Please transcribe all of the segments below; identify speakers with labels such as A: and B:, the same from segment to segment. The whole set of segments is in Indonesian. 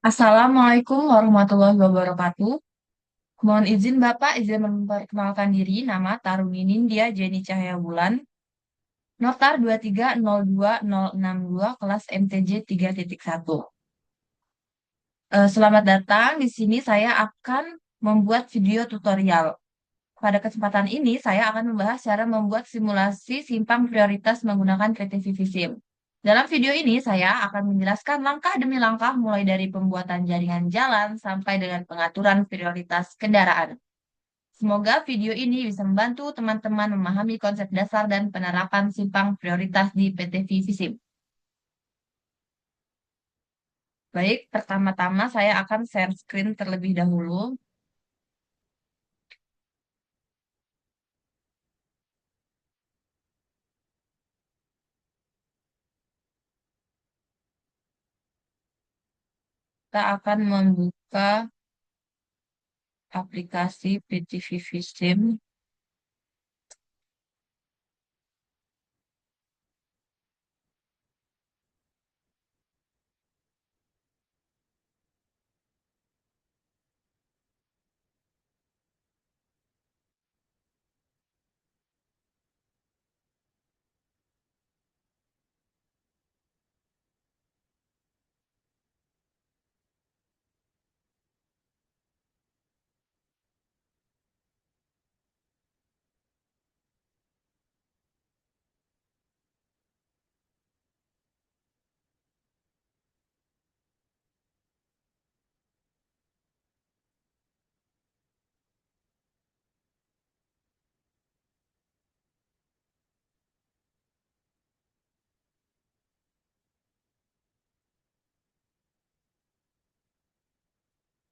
A: Assalamualaikum warahmatullahi wabarakatuh. Mohon izin Bapak, izin memperkenalkan diri, nama Taruni Nindya Jenny Cahaya Bulan, Notar 2302062, kelas MTJ 3.1. Selamat datang, di sini saya akan membuat video tutorial. Pada kesempatan ini, saya akan membahas cara membuat simulasi simpang prioritas menggunakan Creativity Sim. Dalam video ini, saya akan menjelaskan langkah demi langkah mulai dari pembuatan jaringan jalan sampai dengan pengaturan prioritas kendaraan. Semoga video ini bisa membantu teman-teman memahami konsep dasar dan penerapan simpang prioritas di PT Visim. Baik, pertama-tama saya akan share screen terlebih dahulu. Kita akan membuka aplikasi PT Visim.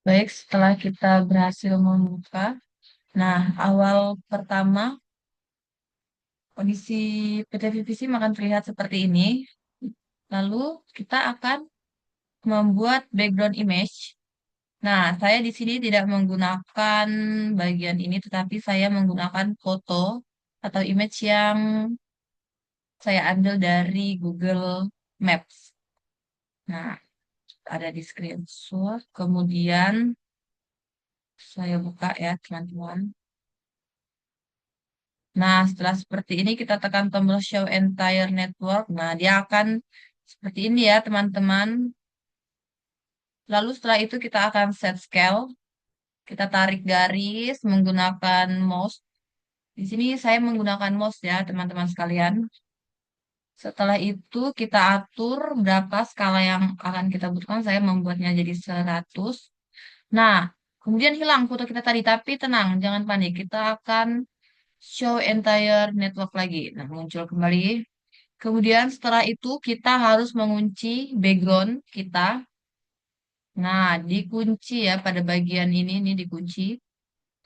A: Baik, setelah kita berhasil membuka, nah awal pertama kondisi PT Visim akan terlihat seperti ini. Lalu kita akan membuat background image. Nah, saya di sini tidak menggunakan bagian ini, tetapi saya menggunakan foto atau image yang saya ambil dari Google Maps. Nah, ada di screenshot. Kemudian saya buka ya, teman-teman. Nah, setelah seperti ini kita tekan tombol Show Entire Network. Nah, dia akan seperti ini ya, teman-teman. Lalu setelah itu kita akan set scale. Kita tarik garis menggunakan mouse. Di sini saya menggunakan mouse ya, teman-teman sekalian. Setelah itu kita atur berapa skala yang akan kita butuhkan. Saya membuatnya jadi 100. Nah, kemudian hilang foto kita tadi. Tapi tenang, jangan panik. Kita akan show entire network lagi. Nah, muncul kembali. Kemudian setelah itu kita harus mengunci background kita. Nah, dikunci ya pada bagian ini dikunci.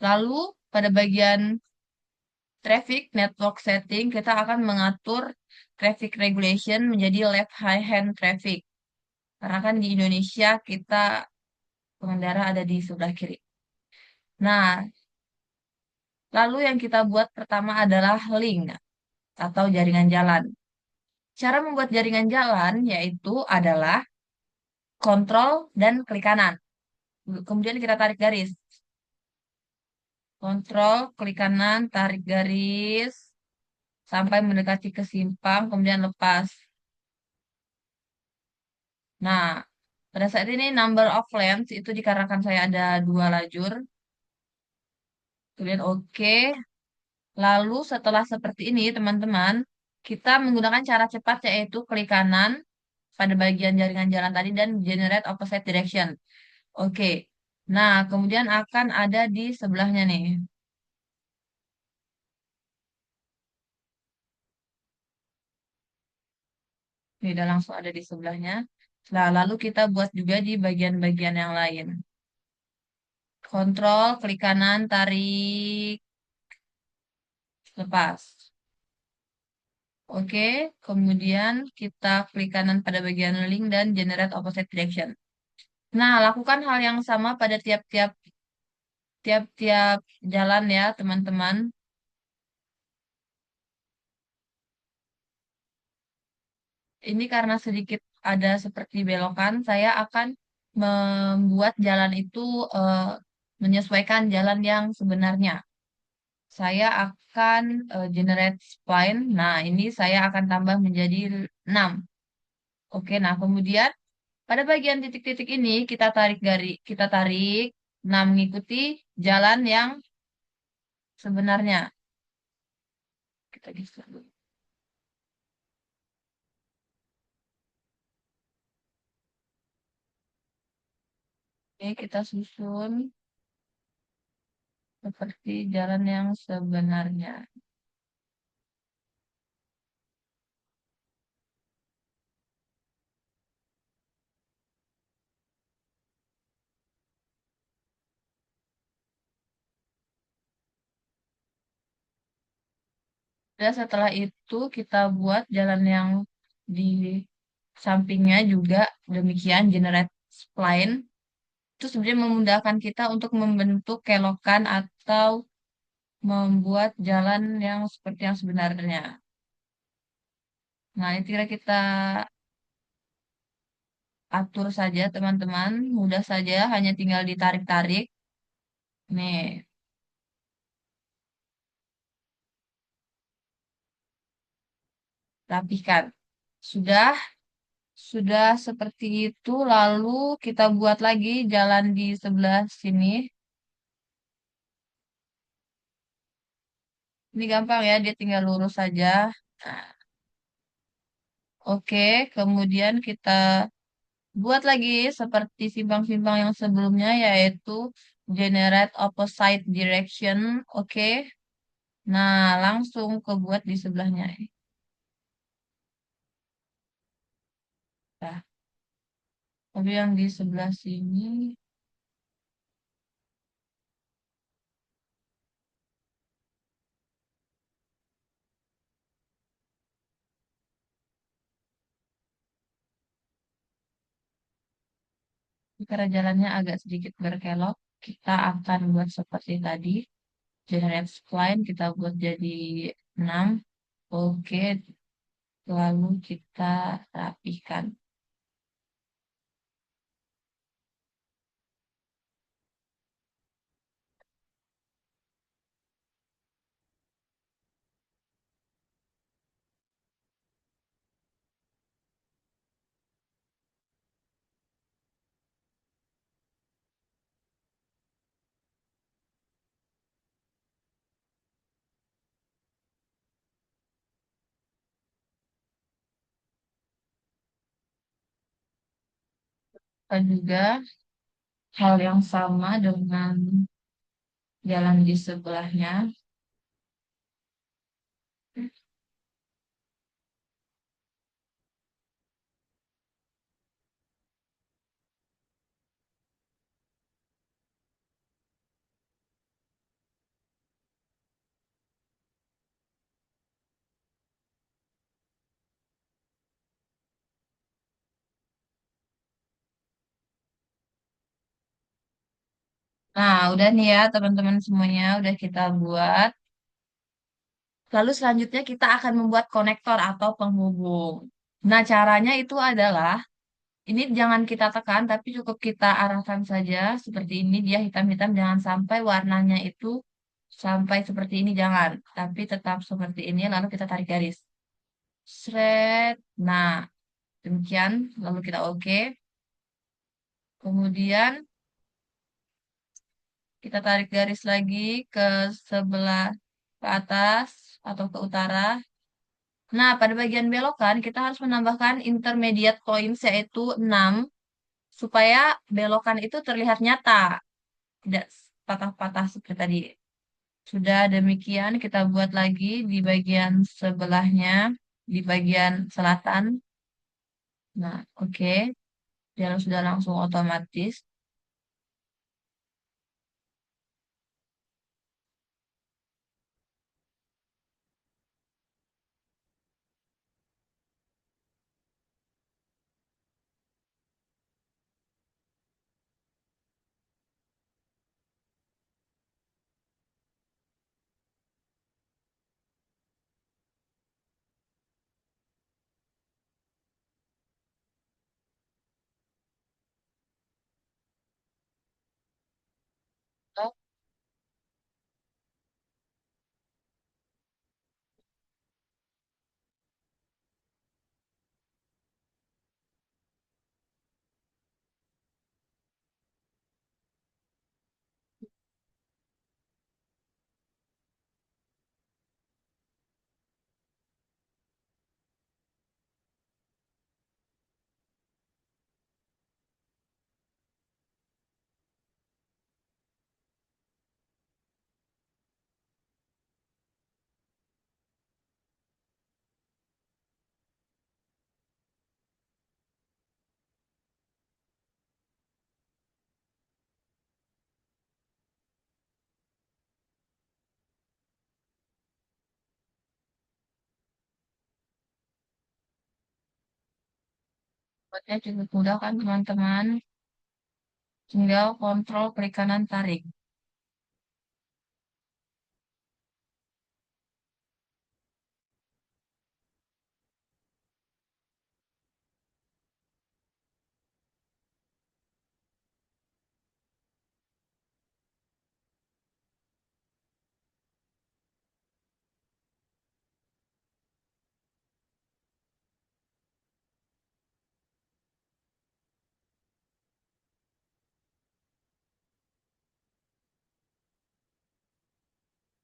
A: Lalu pada bagian traffic network setting kita akan mengatur traffic regulation menjadi left high hand traffic. Karena kan di Indonesia kita pengendara ada di sebelah kiri. Nah, lalu yang kita buat pertama adalah link atau jaringan jalan. Cara membuat jaringan jalan yaitu adalah kontrol dan klik kanan. Kemudian kita tarik garis. Kontrol, klik kanan, tarik garis sampai mendekati ke simpang, kemudian lepas. Nah, pada saat ini number of lanes itu dikarenakan saya ada dua lajur. Kemudian oke. Lalu setelah seperti ini, teman-teman, kita menggunakan cara cepat yaitu klik kanan pada bagian jaringan jalan tadi dan generate opposite direction. Oke. Nah, kemudian akan ada di sebelahnya nih. Ini udah langsung ada di sebelahnya. Nah, lalu kita buat juga di bagian-bagian yang lain. Kontrol, klik kanan, tarik, lepas. Oke, kemudian kita klik kanan pada bagian link dan generate opposite direction. Nah, lakukan hal yang sama pada tiap-tiap jalan ya, teman-teman. Ini karena sedikit ada seperti belokan, saya akan membuat jalan itu eh, menyesuaikan jalan yang sebenarnya. Saya akan generate spline. Nah, ini saya akan tambah menjadi 6. Oke, nah kemudian pada bagian titik-titik ini kita tarik. Nah, mengikuti jalan yang sebenarnya. Kita geser dulu. Oke, kita susun seperti jalan yang sebenarnya. Dan setelah itu kita buat jalan yang di sampingnya juga demikian generate spline. Itu sebenarnya memudahkan kita untuk membentuk kelokan atau membuat jalan yang seperti yang sebenarnya. Nah, itu kira kita atur saja teman-teman. Mudah saja, hanya tinggal ditarik-tarik. Nih, rapikan. Sudah, sudah seperti itu. Lalu kita buat lagi jalan di sebelah sini. Ini gampang ya, dia tinggal lurus saja. Nah, oke, kemudian kita buat lagi seperti simpang-simpang yang sebelumnya, yaitu generate opposite direction. Oke, nah langsung kebuat di sebelahnya. Nah, tapi yang di sebelah sini, karena jalannya agak sedikit berkelok, kita akan buat seperti tadi. Generate spline kita buat jadi 6. Oke, lalu kita rapikan. Dan juga hal yang sama dengan jalan di sebelahnya. Nah, udah nih ya teman-teman semuanya, udah kita buat. Lalu selanjutnya kita akan membuat konektor atau penghubung. Nah, caranya itu adalah, ini jangan kita tekan, tapi cukup kita arahkan saja seperti ini. Dia hitam-hitam, jangan sampai warnanya itu sampai seperti ini, jangan. Tapi tetap seperti ini, lalu kita tarik garis. Shred. Nah, demikian. Lalu kita oke. Kemudian kita tarik garis lagi ke sebelah ke atas atau ke utara. Nah, pada bagian belokan kita harus menambahkan intermediate points yaitu 6 supaya belokan itu terlihat nyata, tidak patah-patah seperti tadi. Sudah demikian kita buat lagi di bagian sebelahnya, di bagian selatan. Nah, oke. Jalan sudah langsung otomatis. Buatnya cukup mudah kan teman-teman. Tinggal kontrol perikanan tarik.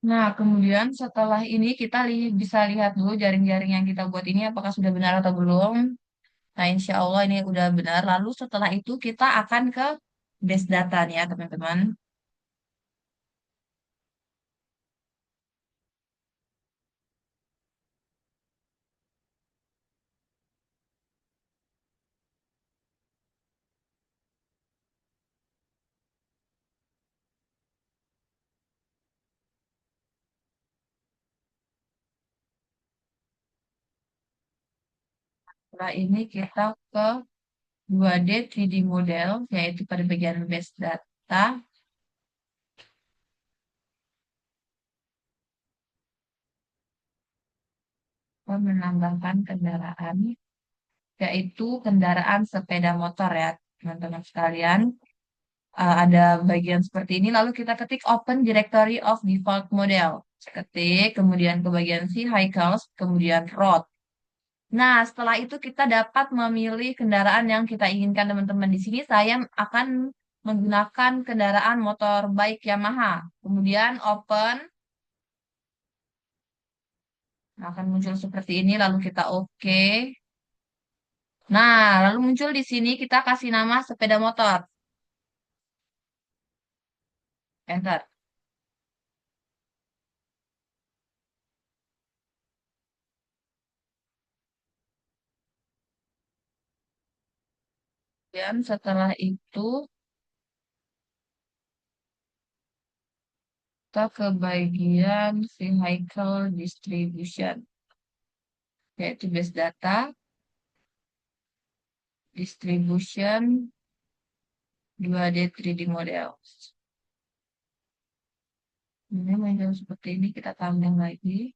A: Nah, kemudian setelah ini kita bisa lihat dulu jaring-jaring yang kita buat ini apakah sudah benar atau belum. Nah, insya Allah ini udah benar. Lalu setelah itu kita akan ke base data nih ya, teman-teman. Setelah ini kita ke 2D 3D model, yaitu pada bagian base data, kita menambahkan kendaraan, yaitu kendaraan sepeda motor ya, teman-teman sekalian. Ada bagian seperti ini, lalu kita ketik Open Directory of Default Model. Ketik, kemudian ke bagian Vehicles, kemudian Road. Nah, setelah itu kita dapat memilih kendaraan yang kita inginkan, teman-teman. Di sini saya akan menggunakan kendaraan motor bike Yamaha. Kemudian open, nah, akan muncul seperti ini, lalu kita oke. Nah, lalu muncul di sini kita kasih nama sepeda motor. Enter. Dan setelah itu kita ke bagian vehicle distribution, yaitu base data, distribution, 2D 3D model. Ini muncul seperti ini, kita tambah lagi.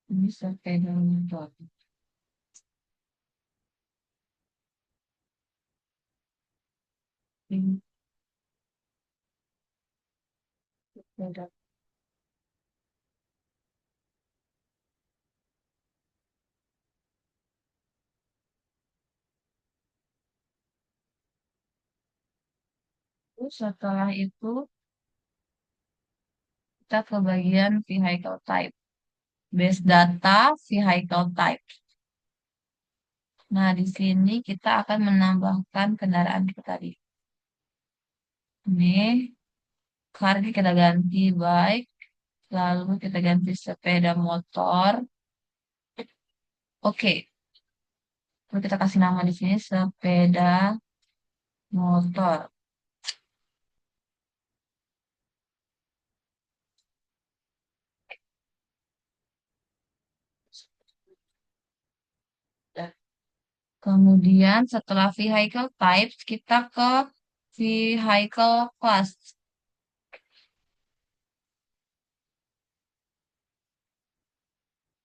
A: Ini sepeda motor. Ini sepeda. Terus setelah itu kita ke bagian vehicle type. Base data, vehicle type. Nah, di sini kita akan menambahkan kendaraan kita tadi. Ini, car ini kita ganti bike, lalu kita ganti sepeda motor. Oke, lalu kita kasih nama di sini sepeda motor. Dan kemudian setelah vehicle types, kita ke vehicle class.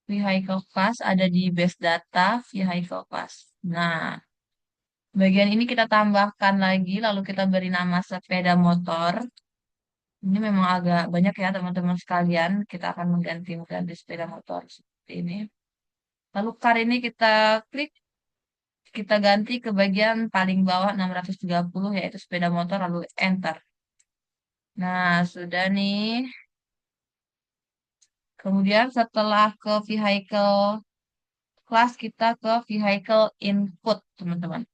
A: Vehicle class ada di base data vehicle class. Nah, bagian ini kita tambahkan lagi, lalu kita beri nama sepeda motor. Ini memang agak banyak ya teman-teman sekalian. Kita akan mengganti sepeda motor seperti ini. Lalu car ini kita klik, kita ganti ke bagian paling bawah 630 yaitu sepeda motor, lalu enter. Nah, sudah nih. Kemudian setelah ke vehicle class, kita ke vehicle input, teman-teman.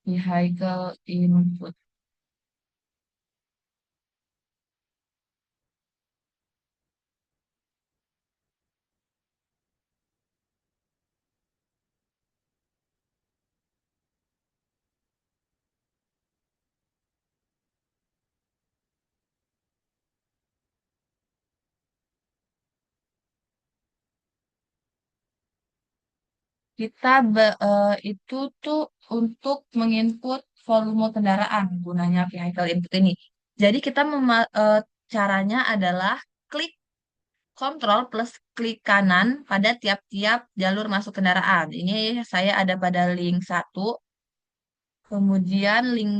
A: Vehicle input. Itu tuh untuk menginput volume kendaraan gunanya vehicle input ini. Jadi caranya adalah klik kontrol plus klik kanan pada tiap-tiap jalur masuk kendaraan. Ini saya ada pada link 1, kemudian link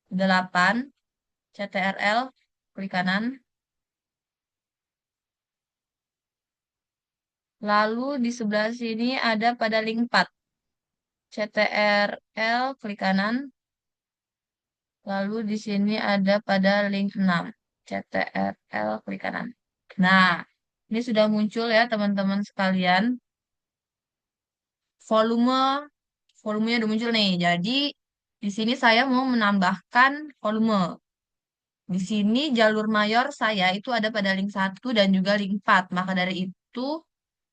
A: 8 CTRL, klik kanan. Lalu di sebelah sini ada pada link 4 CTRL, klik kanan. Lalu di sini ada pada link 6 CTRL, klik kanan. Nah, ini sudah muncul ya teman-teman sekalian. Volume, volumenya udah muncul nih. Jadi di sini saya mau menambahkan volume. Di sini jalur mayor saya itu ada pada link 1 dan juga link 4. Maka dari itu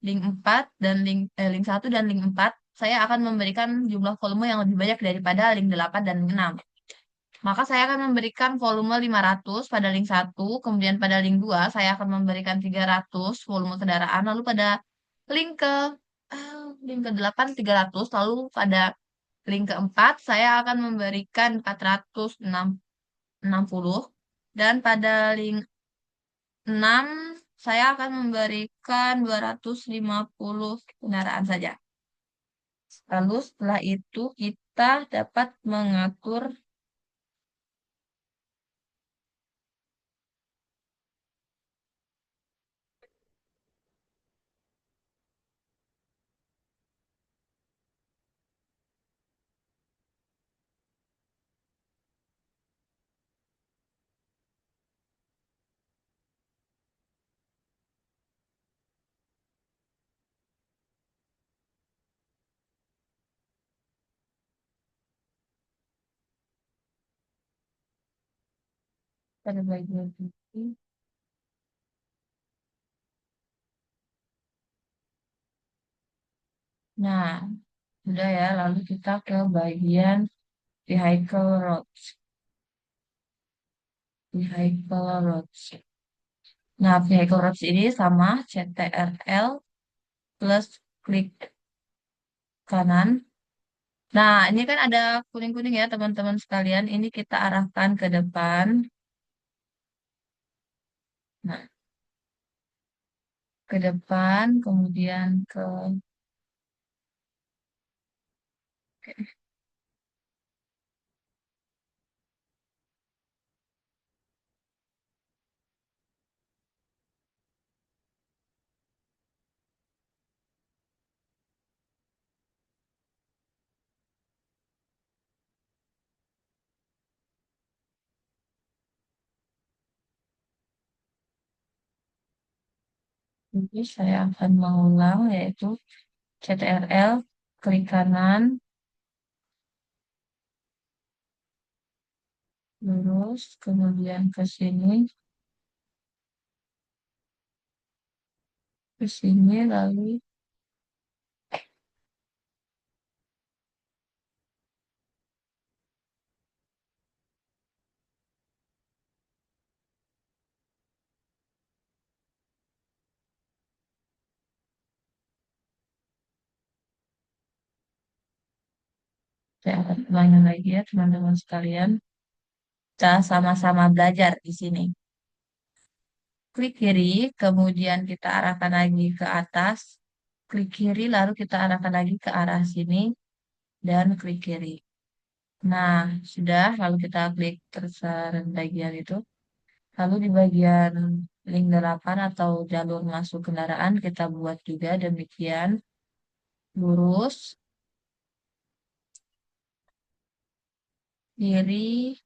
A: link 4 dan link 1 dan link 4 saya akan memberikan jumlah volume yang lebih banyak daripada link 8 dan link 6. Maka saya akan memberikan volume 500 pada link 1, kemudian pada link 2 saya akan memberikan 300 volume kendaraan, lalu pada link ke link ke 8 300, lalu pada link keempat saya akan memberikan 460 dan pada link 6 saya akan memberikan 250 kendaraan saja. Lalu setelah itu kita dapat mengatur pada bagian ini. Nah, udah ya, lalu kita ke bagian vehicle roads. Vehicle roads. Nah, vehicle roads ini sama CTRL plus klik kanan. Nah, ini kan ada kuning-kuning ya teman-teman sekalian. Ini kita arahkan ke depan. Nah, ke depan, kemudian ke ini saya akan mengulang yaitu CTRL klik kanan, lurus, kemudian ke sini, lalu saya akan ulangi lagi ya teman-teman sekalian. Kita sama-sama belajar di sini. Klik kiri, kemudian kita arahkan lagi ke atas. Klik kiri, lalu kita arahkan lagi ke arah sini, dan klik kiri. Nah, sudah, lalu kita klik cursor bagian itu. Lalu di bagian link 8 atau jalur masuk kendaraan, kita buat juga demikian. Lurus, kiri,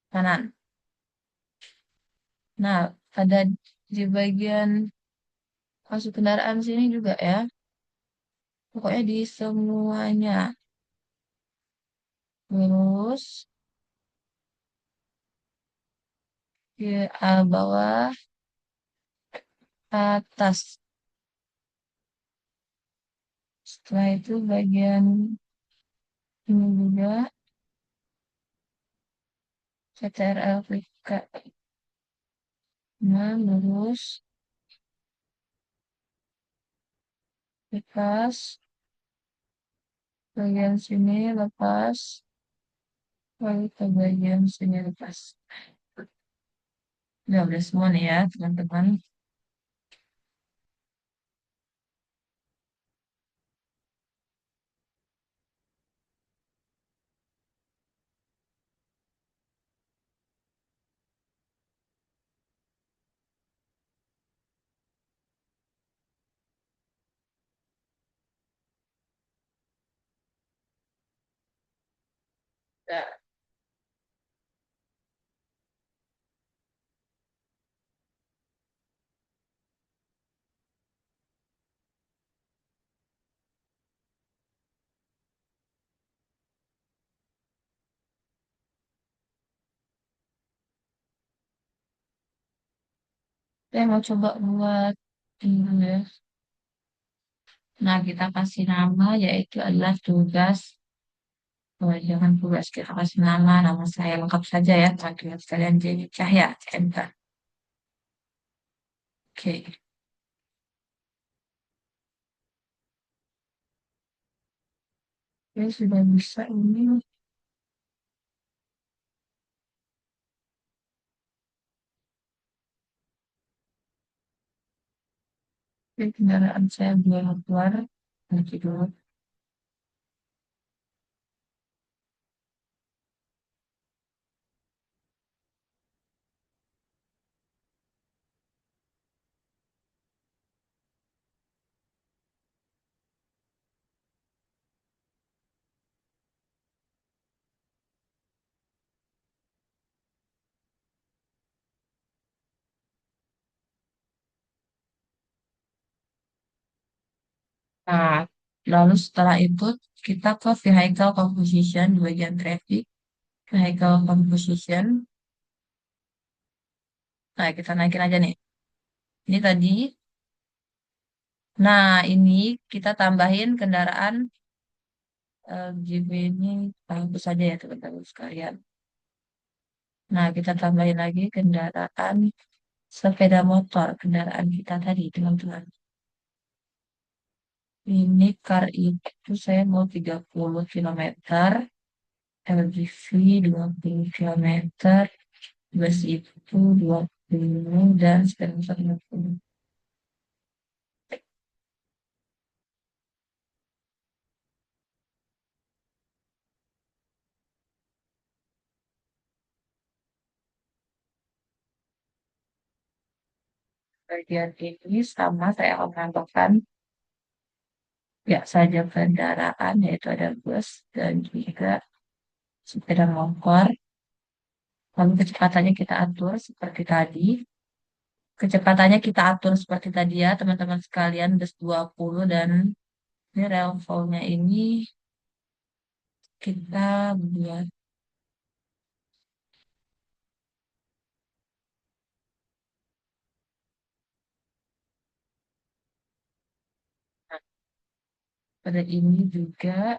A: kanan. Nah, ada di bagian masuk kendaraan sini juga ya. Pokoknya di semuanya. Lurus, ke bawah, atas. Setelah itu bagian ini juga CTRL klik kanan, lurus, lepas, bagian sini lepas, lalu ke bagian sini lepas. Udah semua nih ya, teman-teman. Udah. Saya mau coba buat ini dulu ya. Nah, kita kasih nama yaitu adalah tugas. Oh, jangan tugas, kita kasih nama saya lengkap saja ya, teman-teman sekalian. Jadi Cahya, CMK. Oke, oke, sudah bisa ini. Oke, kendaraan saya belum keluar. Nanti dulu. Nah, lalu setelah itu kita ke vehicle composition di bagian traffic. Vehicle composition. Nah, kita naikin aja nih. Ini tadi. Nah, ini kita tambahin kendaraan LGB ini bagus saja ya teman-teman sekalian. Nah, kita tambahin lagi kendaraan sepeda motor, kendaraan kita tadi teman-teman. Ini car itu saya mau 30 kilometer, LGV 20 kilometer, bus itu 20 dan sepeda motor 50. Bagian ini sama saya akan menambahkan ya saja kendaraan yaitu ada bus dan juga sepeda motor. Lalu kecepatannya kita atur seperti tadi. Kecepatannya kita atur seperti tadi ya teman-teman sekalian, bus 20 dan ini levelnya ini kita buat pada ini juga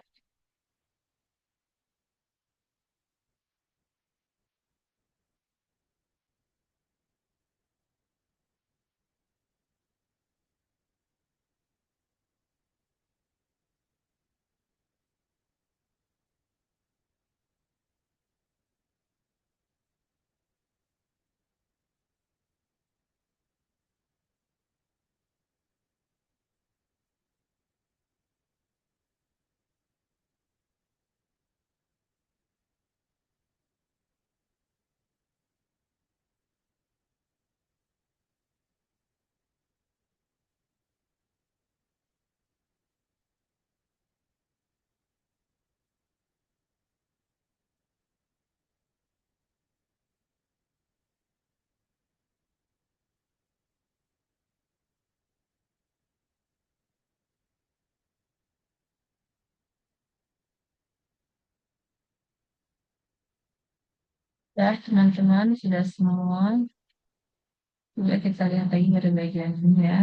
A: ya teman-teman sudah semua. Coba kita lihat lagi pada bagian ini ya.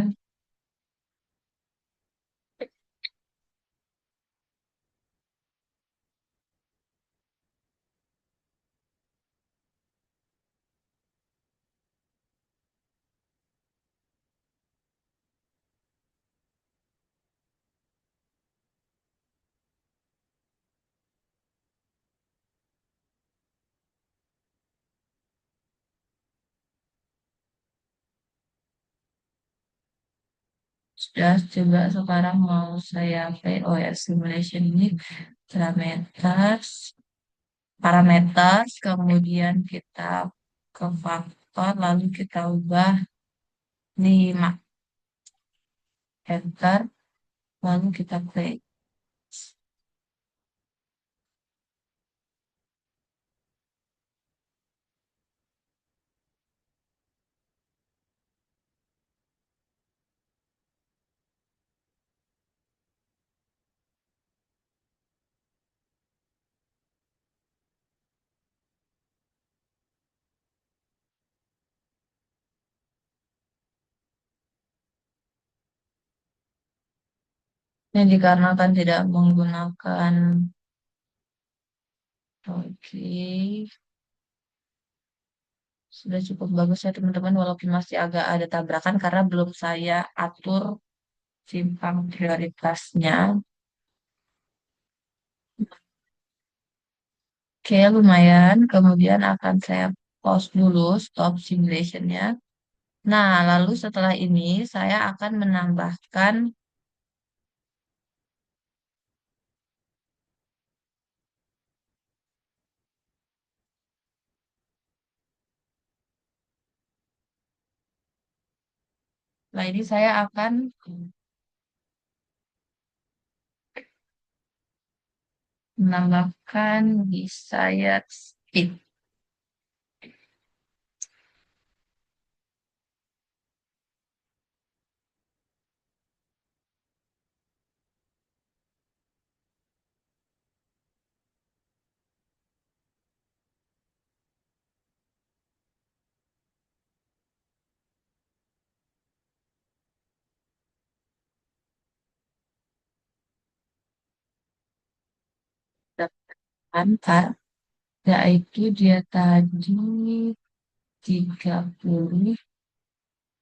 A: Sudah, coba sekarang mau saya play OS simulation ini parameters, parameters, kemudian kita ke faktor, lalu kita ubah 5 enter, lalu kita play. Ini dikarenakan tidak menggunakan, oke, sudah cukup bagus ya teman-teman, walaupun masih agak ada tabrakan karena belum saya atur simpang prioritasnya. Oke, lumayan. Kemudian akan saya pause dulu, stop simulationnya. Nah, lalu setelah ini saya akan menambahkan, nah ini saya akan menambahkan desired speed. Antar, yaitu dia tadi 30,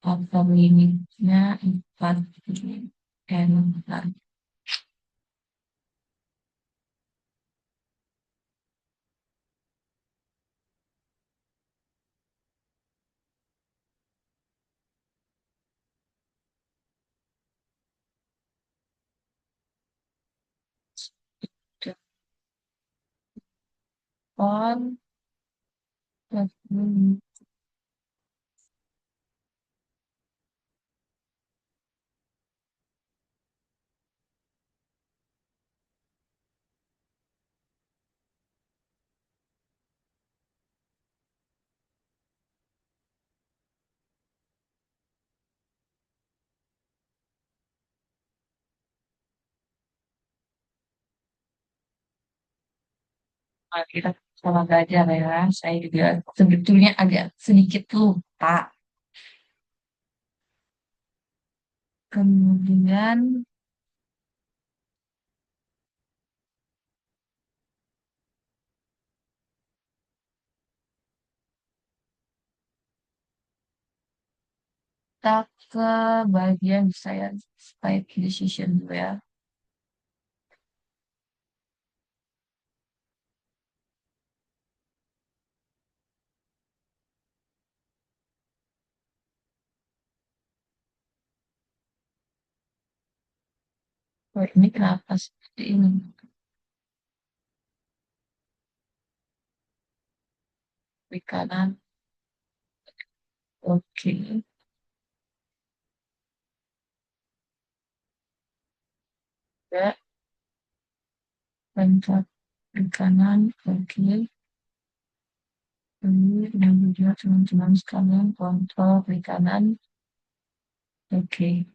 A: upper limitnya 40, enter. Default, kita sama belajar ya. Saya juga sebetulnya agak sedikit lupa. Kemudian kita ke bagian saya spike decision dulu ya. Oh, ini kenapa seperti ini? Di kanan. Oke. Ya, pencet di kanan. Oke. Ini dan juga teman-teman sekalian kontrol di kanan. Oke.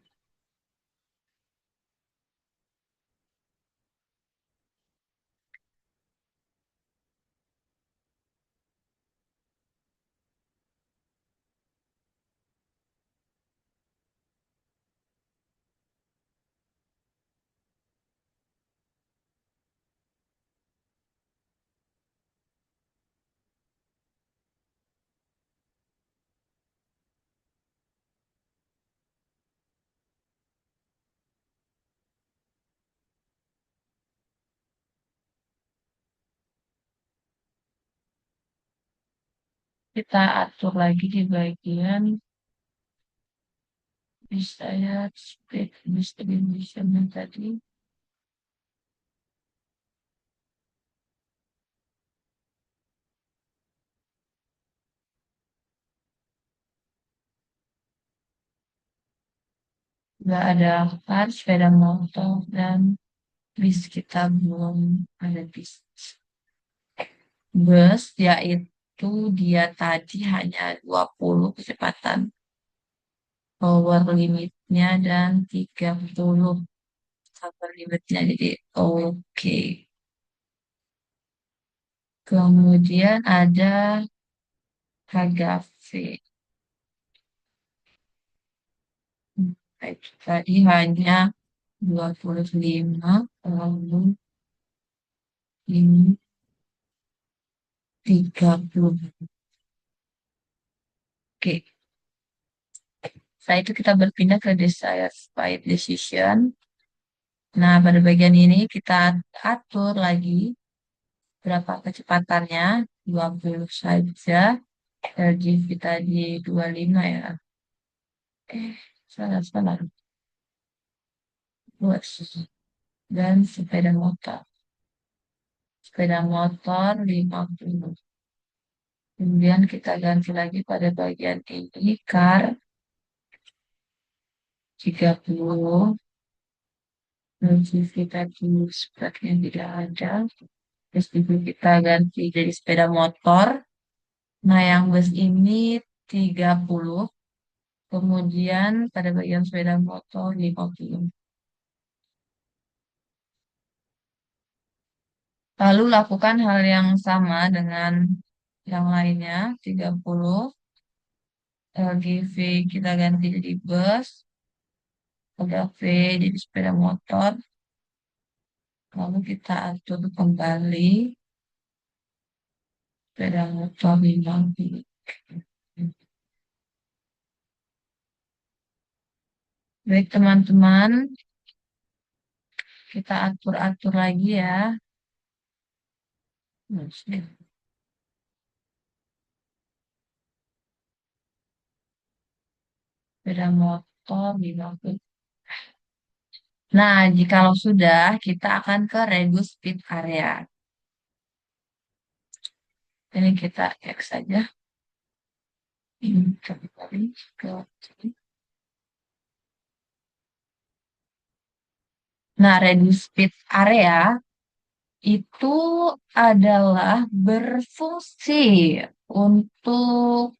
A: Kita atur lagi di bagian Bisa ya, speed distribution tadi. Nggak ada kan sepeda motor dan bis kita belum ada bis. Bus yaitu dia tadi hanya 20 kecepatan power limitnya dan 30 upper limitnya. Jadi oke. Kemudian ada Hagafe. Nah, itu tadi hanya 25, lalu ini 30. Oke, setelah itu kita berpindah ke Desired Speed Decision. Nah, pada bagian ini kita atur lagi berapa kecepatannya, 20 saja. RGB tadi 25 ya. Eh, salah. Bus. Dan sepeda motor. Sepeda motor 50. Kemudian kita ganti lagi pada bagian ini, car 30. LCV tadi speknya tidak ada. Terus juga kita ganti jadi sepeda motor. Nah, yang bus ini 30. Kemudian pada bagian sepeda motor 50. Lalu lakukan hal yang sama dengan yang lainnya, 30. LGV kita ganti jadi bus, LGV jadi sepeda motor. Lalu kita atur kembali sepeda motor 50. Baik teman-teman, kita atur-atur lagi ya. Sepeda motor 50. Nah, jikalau sudah, kita akan ke reduce speed area. Ini kita X saja. Ini kembali ke sini. Nah, reduce speed area itu adalah berfungsi untuk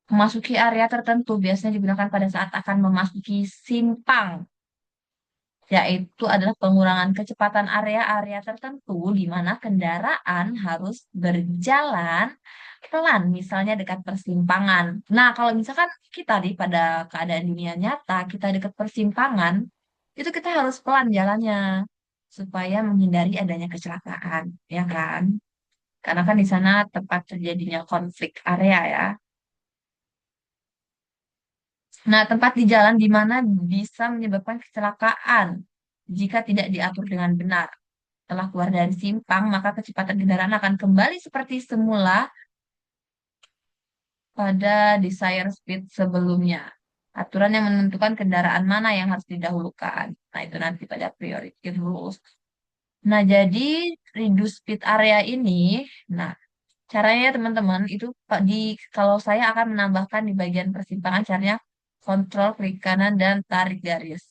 A: memasuki area tertentu. Biasanya digunakan pada saat akan memasuki simpang, yaitu adalah pengurangan kecepatan area-area tertentu di mana kendaraan harus berjalan pelan, misalnya dekat persimpangan. Nah, kalau misalkan kita nih pada keadaan dunia nyata, kita dekat persimpangan, itu kita harus pelan jalannya supaya menghindari adanya kecelakaan, ya kan? Karena kan di sana tempat terjadinya konflik area ya. Nah, tempat di jalan di mana bisa menyebabkan kecelakaan jika tidak diatur dengan benar. Setelah keluar dari simpang, maka kecepatan kendaraan akan kembali seperti semula pada desired speed sebelumnya. Aturan yang menentukan kendaraan mana yang harus didahulukan. Nah, itu nanti pada priority rules. Nah, jadi reduce speed area ini, nah, caranya teman-teman itu kalau saya akan menambahkan di bagian persimpangan caranya kontrol klik kanan dan tarik garis.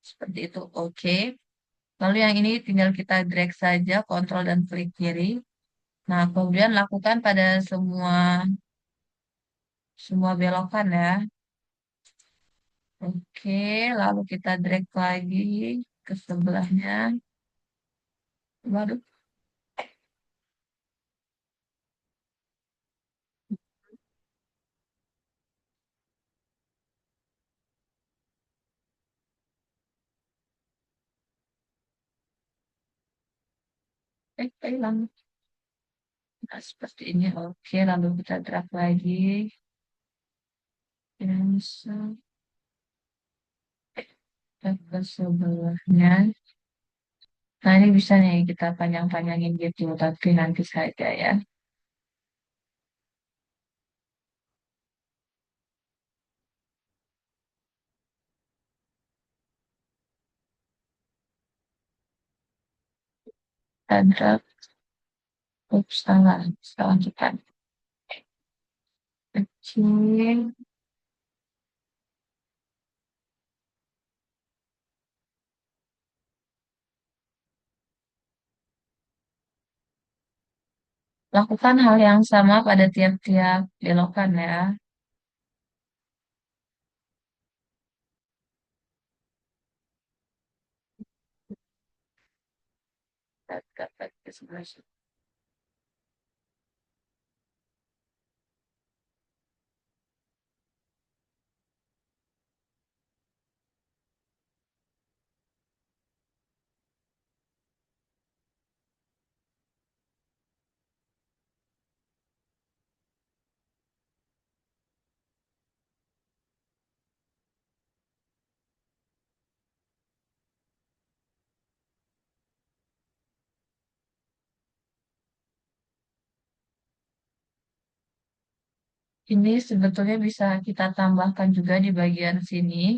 A: Seperti itu, oke. Lalu yang ini tinggal kita drag saja, kontrol dan klik kiri. Nah, kemudian lakukan pada semua belokan ya. Oke, lalu kita drag lagi ke sebelahnya. Waduh, hilang. Nah, seperti ini. Oke, lalu kita drag lagi. Dan ke sebelahnya. Nah, ini bisa nih kita panjang-panjangin gitu, tapi nanti saja ya. Ada, ups, salah, salah kita. Kecil. Lakukan hal yang sama pada tiap-tiap belokan ya. Dapat ke sebelah sini. Ini sebetulnya bisa kita tambahkan juga di bagian sini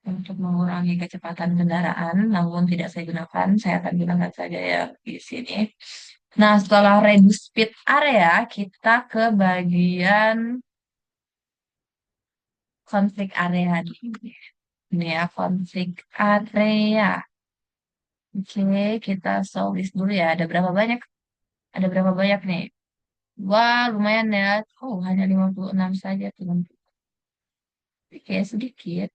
A: untuk mengurangi kecepatan kendaraan, namun tidak saya gunakan. Saya akan gunakan saja ya di sini. Nah, setelah reduce speed area, kita ke bagian konflik area nih. Ini ya, konflik area. Oke, kita solve list dulu ya. Ada berapa banyak? Ada berapa banyak nih? Wah, lumayan ya. Oh, hanya 56 saja, teman. Kayak sedikit.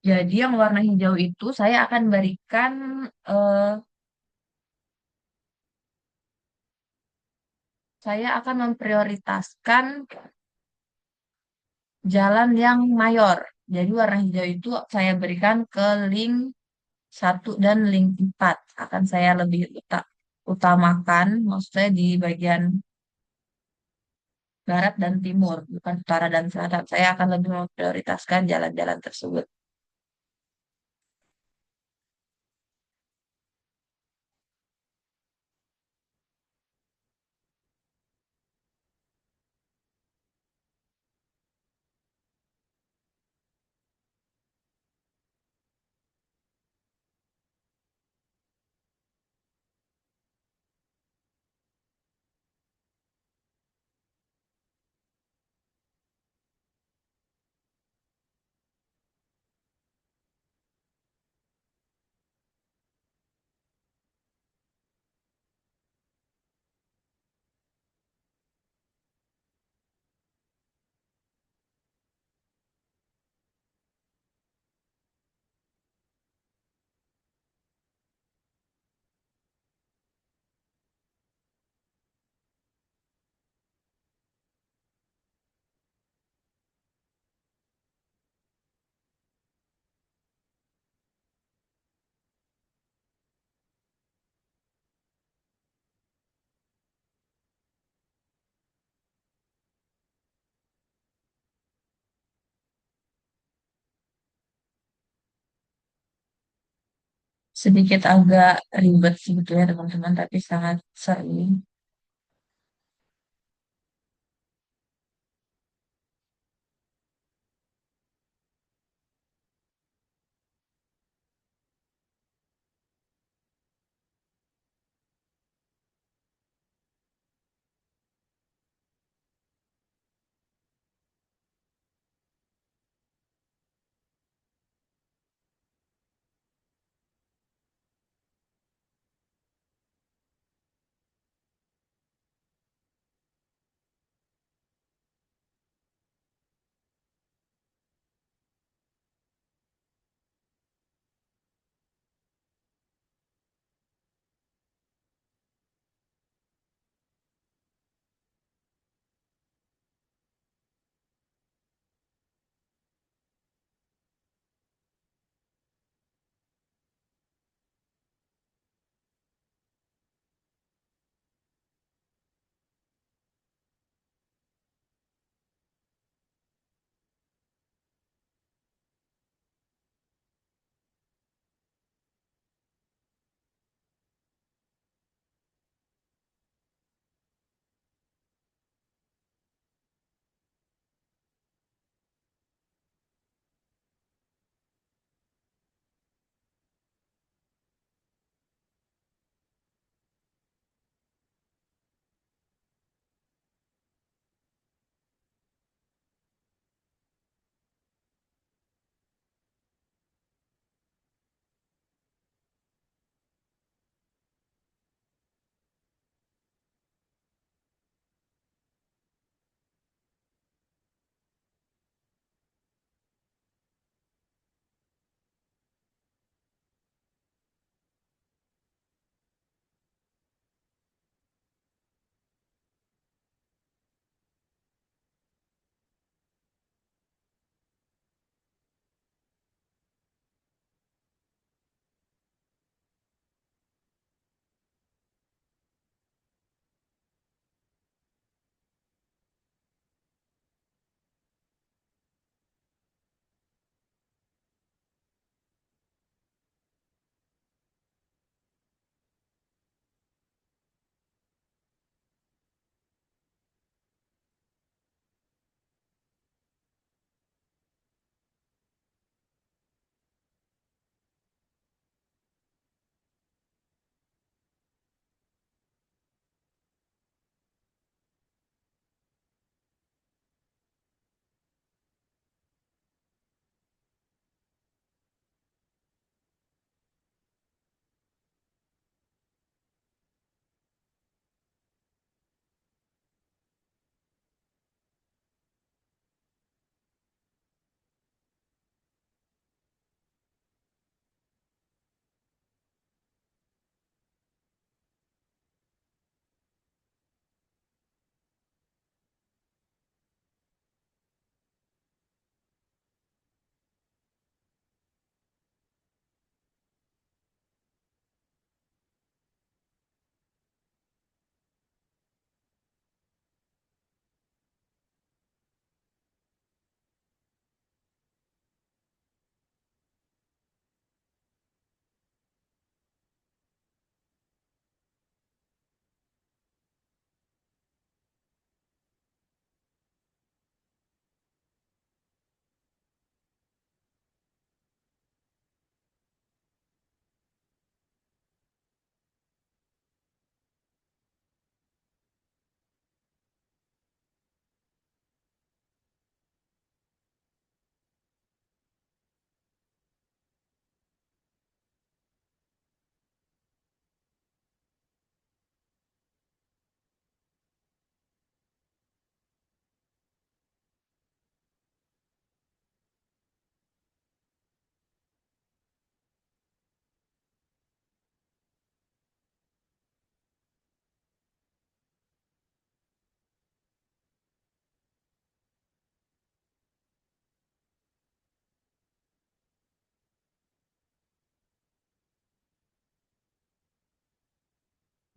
A: Jadi yang warna hijau itu saya akan berikan, eh, saya akan memprioritaskan jalan yang mayor. Jadi warna hijau itu saya berikan ke link 1 dan link 4. Akan saya lebih utamakan, maksudnya di bagian barat dan timur, bukan utara dan selatan. Saya akan lebih memprioritaskan jalan-jalan tersebut. Sedikit agak ribet sebetulnya teman-teman, tapi sangat seru.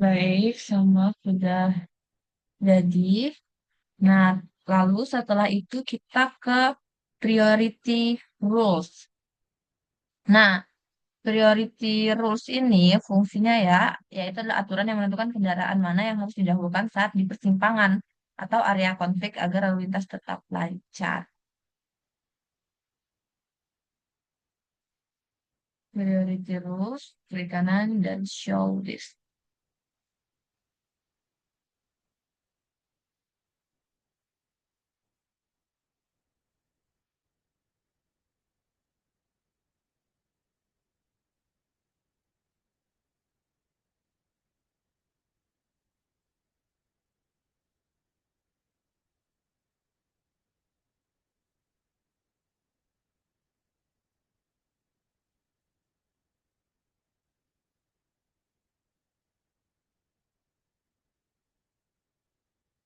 A: Baik, sama sudah jadi. Nah, lalu setelah itu kita ke priority rules. Nah, priority rules ini fungsinya ya, yaitu adalah aturan yang menentukan kendaraan mana yang harus didahulukan saat di persimpangan atau area konflik agar lalu lintas tetap lancar. Priority rules, klik kanan dan show this.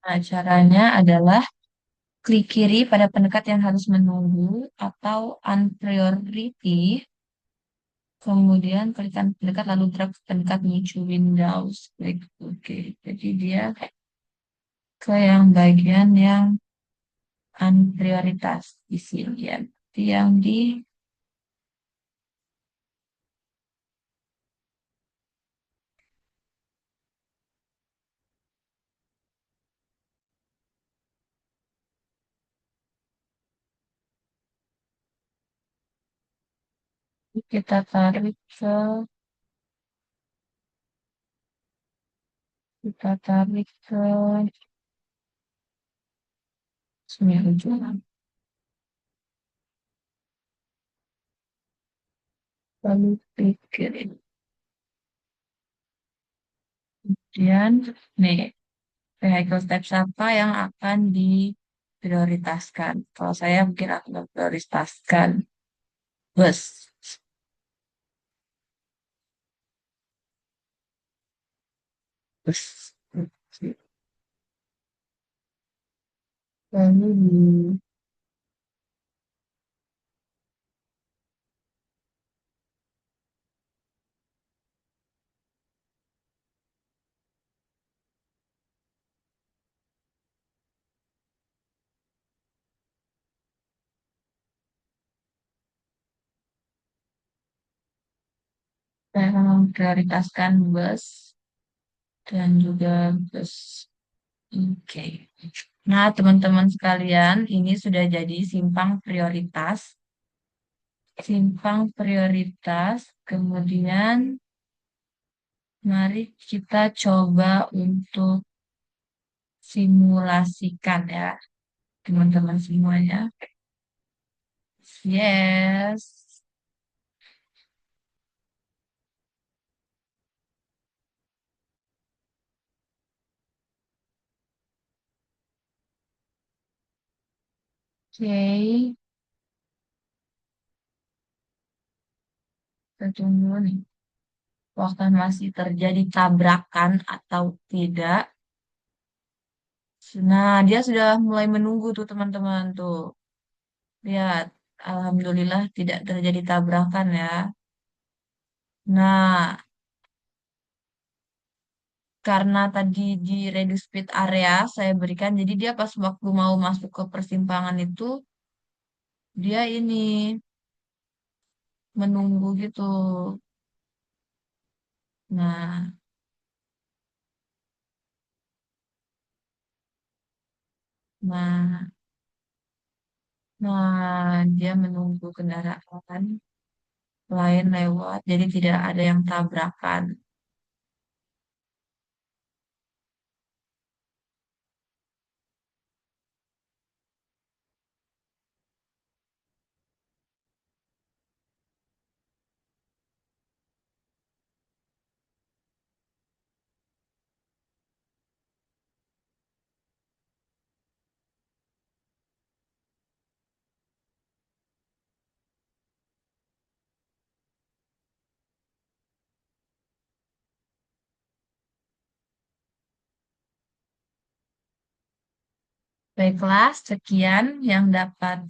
A: Nah, caranya adalah klik kiri pada pendekat yang harus menunggu atau unpriority. Kemudian klikkan pendekat lalu drag pendekat menuju Windows. Klik OK. Jadi dia ke yang bagian yang unprioritas di sini ya. Jadi yang di kita tarik ke kita tarik ke sini ujung. Lalu klik kiri. Kemudian nih vehicle steps apa yang akan diprioritaskan. Kalau saya mungkin akan memprioritaskan bus. Bus. Lalu di saya akan memprioritaskan bus dan juga bus. Oke. Nah, teman-teman sekalian, ini sudah jadi simpang prioritas. Simpang prioritas. Kemudian, mari kita coba untuk simulasikan ya, teman-teman semuanya. Yes. Oke, kita tunggu nih. Apakah masih terjadi tabrakan atau tidak? Nah, dia sudah mulai menunggu tuh teman-teman tuh. Lihat, alhamdulillah tidak terjadi tabrakan ya. Nah, karena tadi di reduce speed area saya berikan, jadi dia pas waktu mau masuk ke persimpangan itu, dia ini menunggu gitu. Nah, nah, dia menunggu kendaraan lain lewat, jadi tidak ada yang tabrakan. Baiklah, sekian yang dapat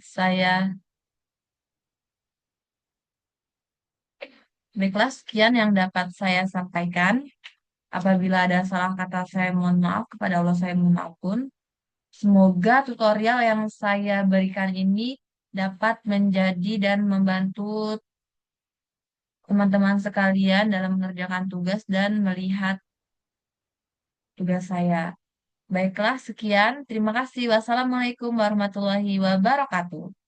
A: baiklah, sekian yang dapat saya sampaikan. Apabila ada salah kata, saya mohon maaf. Kepada Allah, saya mohon ampun. Semoga tutorial yang saya berikan ini dapat menjadi dan membantu teman-teman sekalian dalam mengerjakan tugas dan melihat tugas saya. Baiklah, sekian. Terima kasih. Wassalamualaikum warahmatullahi wabarakatuh.